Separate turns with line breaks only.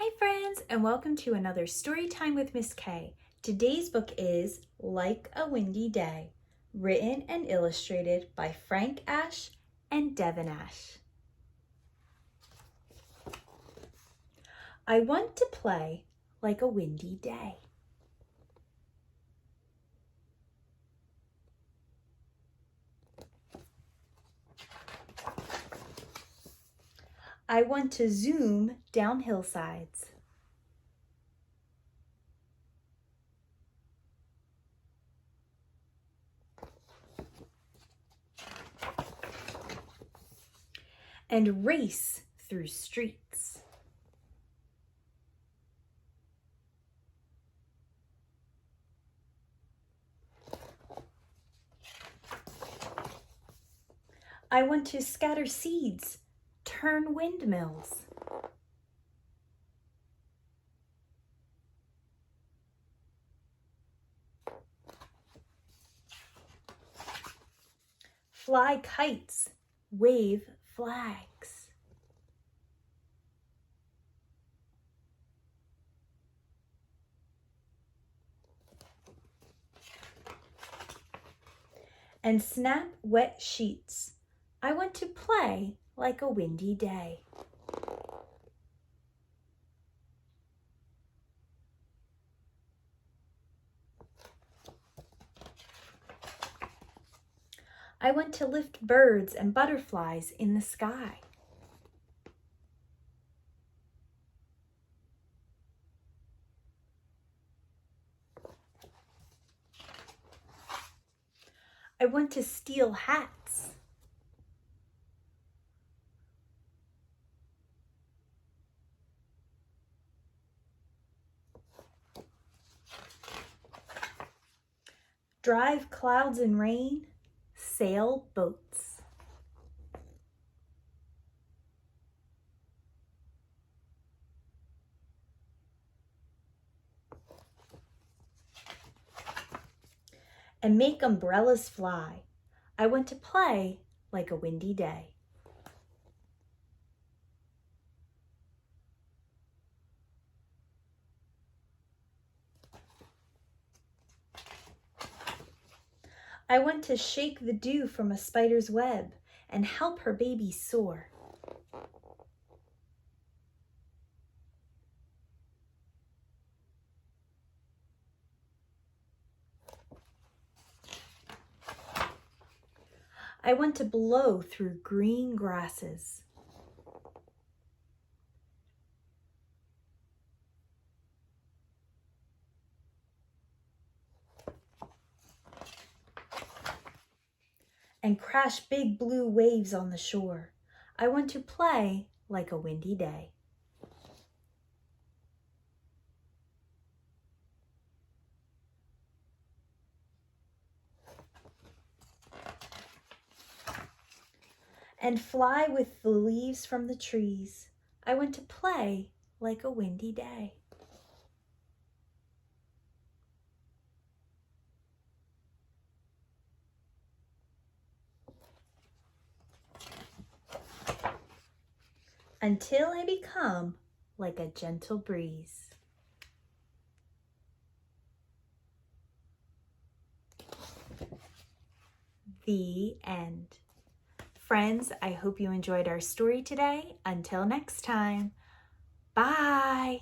Hi friends, and welcome to another story time with Miss K. Today's book is Like a Windy Day, written and illustrated by Frank Ash and Devin Ash. I want to play like a windy day. I want to zoom down hillsides. And race through streets. I want to scatter seeds, turn windmills. Fly kites, wave flags. And snap wet sheets. I want to play like a windy day. I want to lift birds and butterflies in the sky. I want to steal hats. Drive clouds and rain, sail boats. And make umbrellas fly. I want to play like a windy day. I want to shake the dew from a spider's web and help her baby soar. I want to blow through green grasses. And crash big blue waves on the shore. I want to play like a windy day. And fly with the leaves from the trees. I want to play like a windy day. Until I become like a gentle breeze. The end. Friends, I hope you enjoyed our story today. Until next time, bye.